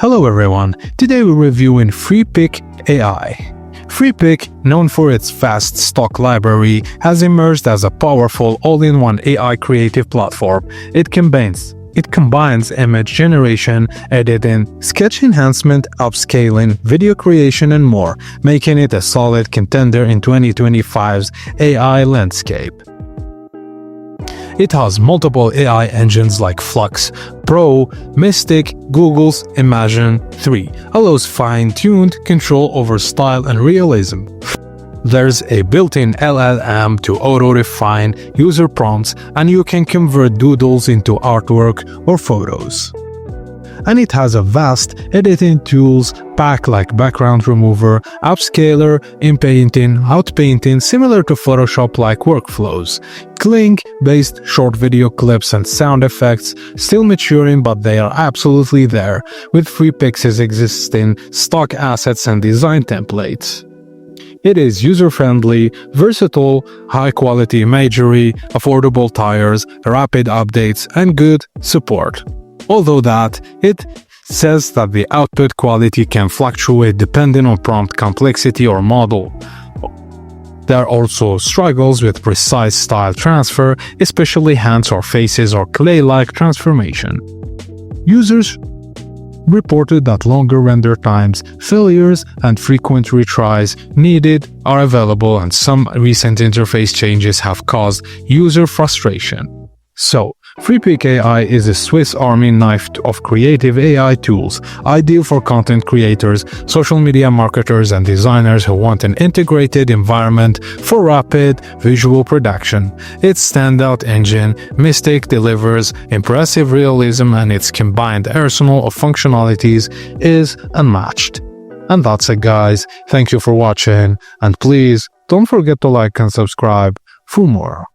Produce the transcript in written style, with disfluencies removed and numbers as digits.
Hello everyone, today we're reviewing Freepik AI. Freepik, known for its vast stock library, has emerged as a powerful all-in-one AI creative platform. It combines image generation, editing, sketch enhancement, upscaling, video creation and more, making it a solid contender in 2025's AI landscape. It has multiple AI engines like Flux, Pro, Mystic, Google's Imagen 3, allows fine-tuned control over style and realism. There's a built-in LLM to auto-refine user prompts, and you can convert doodles into artwork or photos. And it has a vast editing tools pack like background remover, upscaler, in-painting, out-painting, similar to Photoshop-like workflows, Kling-based short video clips and sound effects, still maturing but they are absolutely there, with Freepik's existing stock assets and design templates. It is user-friendly, versatile, high-quality imagery, affordable tires, rapid updates, and good support. Although it says that the output quality can fluctuate depending on prompt complexity or model. There are also struggles with precise style transfer, especially hands or faces or clay-like transformation. Users reported that longer render times, failures, and frequent retries needed are available, and some recent interface changes have caused user frustration. So, Freepik AI is a Swiss Army knife of creative AI tools, ideal for content creators, social media marketers, and designers who want an integrated environment for rapid visual production. Its standout engine, Mystic, delivers impressive realism, and its combined arsenal of functionalities is unmatched. And that's it, guys. Thank you for watching, and please don't forget to like and subscribe for more.